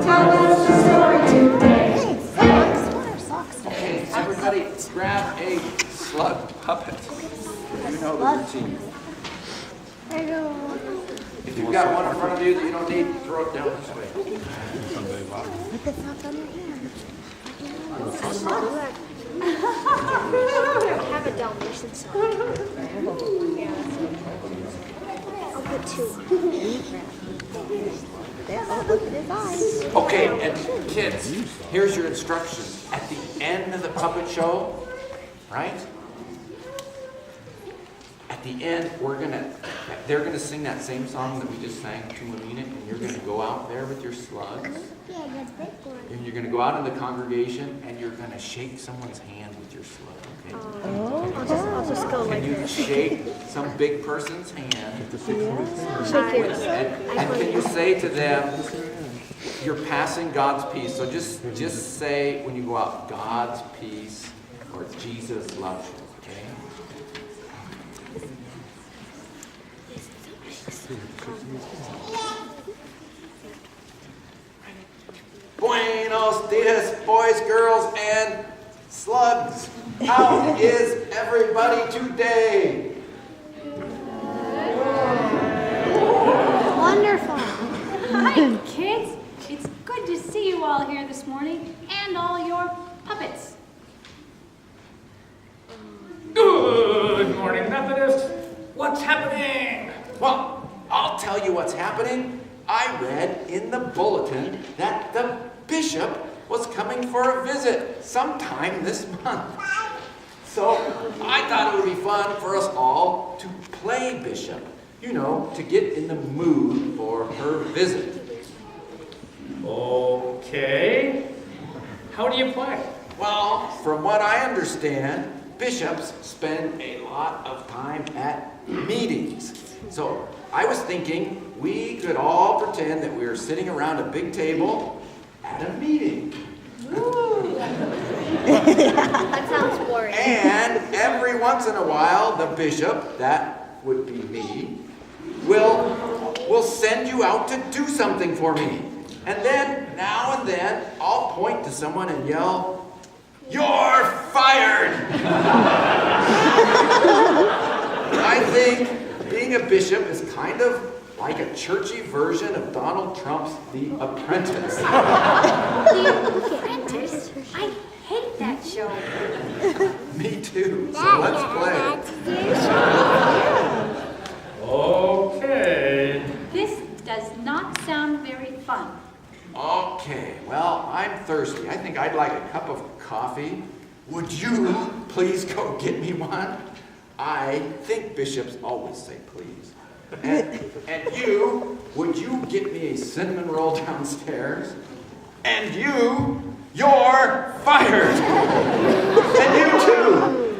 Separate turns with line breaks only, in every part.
tell us the story today.
Okay, everybody grab a slug puppet. You know the routine. If you've got one in front of you that you don't need, throw it down this way.
Have a Dalmatian song. I'll put two. Oh, look at his eyes.
Okay, and kids, here's your instructions. At the end of the puppet show, right? At the end, they're gonna sing that same song that we just sang, Thuma, Mina, and you're gonna go out there with your slugs. And you're gonna go out in the congregation and you're gonna shake someone's hand with your slug, okay?
I'll just go like
Can you
this.
shake some big person's hand?
Shake yours.
And can you say to them, you're passing God's peace. So just say when you go out, God's peace, or Jesus loves you, okay? Buenos dias, boys, girls, and slugs. How is everybody today?
Wonderful.
Hi, kids. It's good to see you all here this morning, and all your puppets.
Good morning, Methodist. What's happening?
Well, I'll tell you what's happening. I read in the bulletin that the bishop was coming for a visit sometime this month. So I thought it would be fun for us all to play bishop, you know, to get in the mood for her visit.
Okay. How do you play?
Well, from what I understand, bishops spend a lot of time at meetings. So I was thinking we could all pretend that we were sitting around a big table at a meeting.
That sounds boring.
And every once in a while, the bishop, that would be me, will send you out to do something for me. And then, now and then, I'll point to someone and yell, "You're fired!" I think being a bishop is kind of like a churchy version of Donald Trump's The Apprentice.
The Apprentice? I hate that show.
Me too, so let's play.
Okay.
This does not sound very fun.
Okay, well, I'm thirsty. I think I'd like a cup of coffee. Would you please go get me one? I think bishops always say please. And you, would you get me a cinnamon roll downstairs? And you're fired. And you too,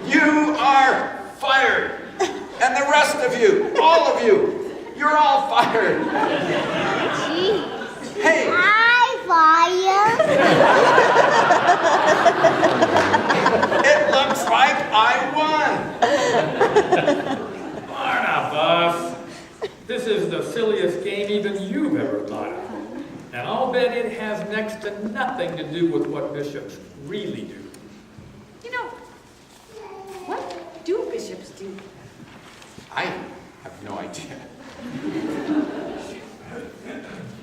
you are fired. And the rest of you, all of you, you're all fired.
Jeez.
Hey.
Fire.
It looks like I won.
Barnabas, this is the silliest game even you've ever thought of. And I'll bet it has next to nothing to do with what bishops really do.
You know, what do bishops do?
I have no idea.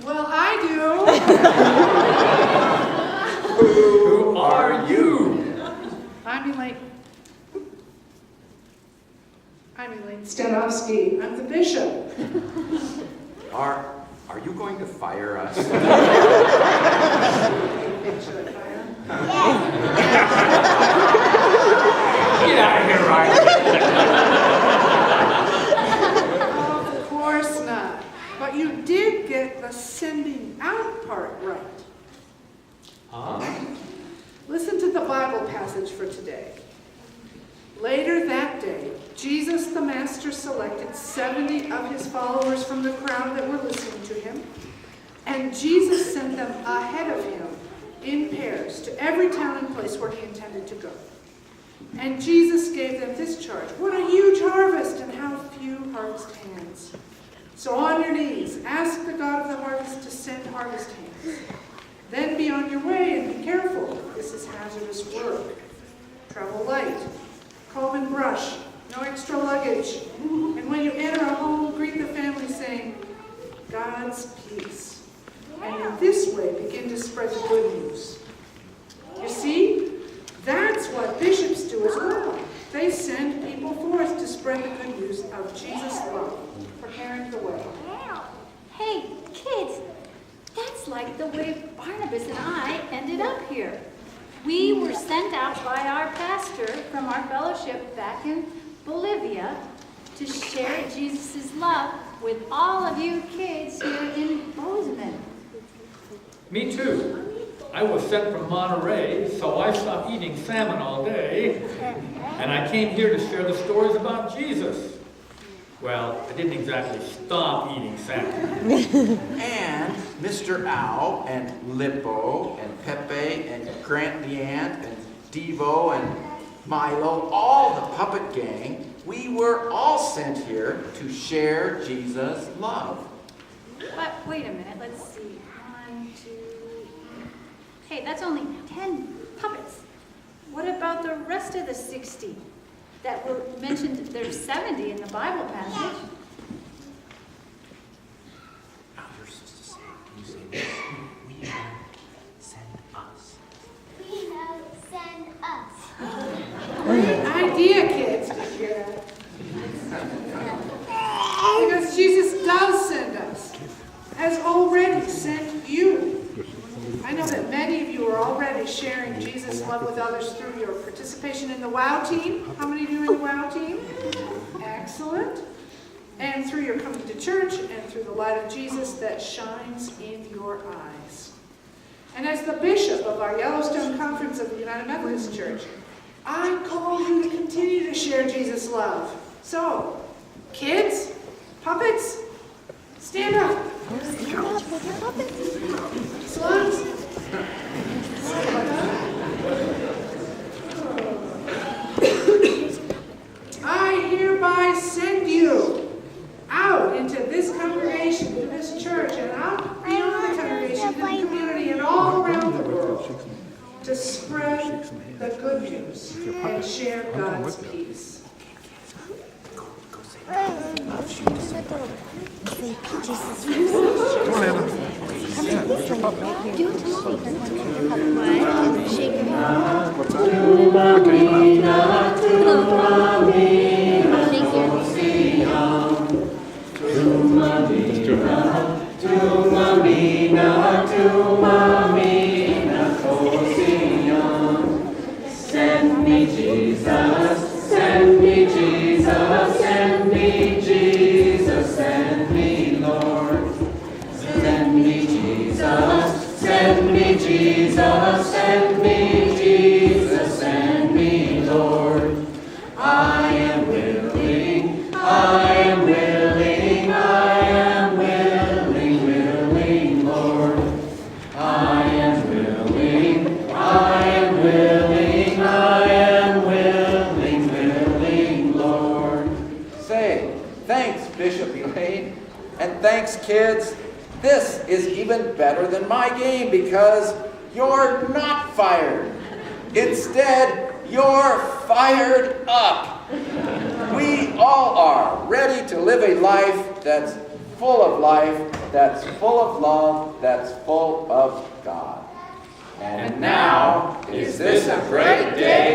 Well, I do.
Who are you?
I'm Elaine Stanowski. I'm the bishop.
Are you going to fire us?
Should I fire?
Get out of here, Ryan.
Of course not. But you did get the sending out part right.
Huh?
Listen to the Bible passage for today. Later that day, Jesus the Master selected 70 of his followers from the crowd that were listening to him, and Jesus sent them ahead of him in pairs to every town and place where he intended to go. And Jesus gave them this charge: what a huge harvest and how few harvest hands. So on your knees, ask the God of the harvest to send harvest hands. Then be on your way and be careful. This is hazardous work. Travel light. Comb and brush. No extra luggage. And when you enter a home, greet the family saying, God's peace. And in this way, begin to spread the good news. You see, that's what bishops do as well. They send people forth to spread the good news of Jesus' love, preparing the way.
Hey, kids, that's like the way Barnabas and I ended up here. We were sent out by our pastor from our fellowship back in Bolivia to share Jesus' love with all of you kids here in Bozeman.
Me too. I was sent from Monterey, so I stopped eating salmon all day, and I came here to share the stories about Jesus. Well, I didn't exactly stop eating salmon.
And Mr. Ow and Lippo and Pepe and Grant the Ant and Devo and Milo, all the puppet gang, we were all sent here to share Jesus' love.
But wait a minute, let's see. 1, 2. Hey, that's only 10 puppets. What about the rest of the 60 that were mentioned? There's 70 in the Bible passage.
Now you're supposed to say, you say this. We know, send us.
We know, send us.
Great idea, kids. Did you hear that? Because Jesus does send us, has already sent you. I know that many of you are already sharing Jesus' love with others through your participation in the WOW team. How many of you are in the WOW team? Excellent. And through your coming to church and through the light of Jesus that shines in your eyes. And as the bishop of our Yellowstone Conference of the United Methodist Church, I call you to continue to share Jesus' love. So, kids, puppets, stand up. Slugs. I hereby send you out into this congregation, to this church, and out beyond the congregation, to the community, and all around the world, to spread the good news and share God's peace.
Send me Jesus, send me Jesus, send me Jesus, send me Lord. Send me Jesus, send me Jesus, send me Jesus, send me Lord. I am willing, I am willing, I am willing, willing Lord. I am willing, I am willing, I am willing, willing Lord.
Say, thanks, Bishop Elaine, and thanks, kids. This is even better than my game because you're not fired. Instead, you're fired up. We all are ready to live a life that's full of life, that's full of love, that's full of God. And now, is this a great day?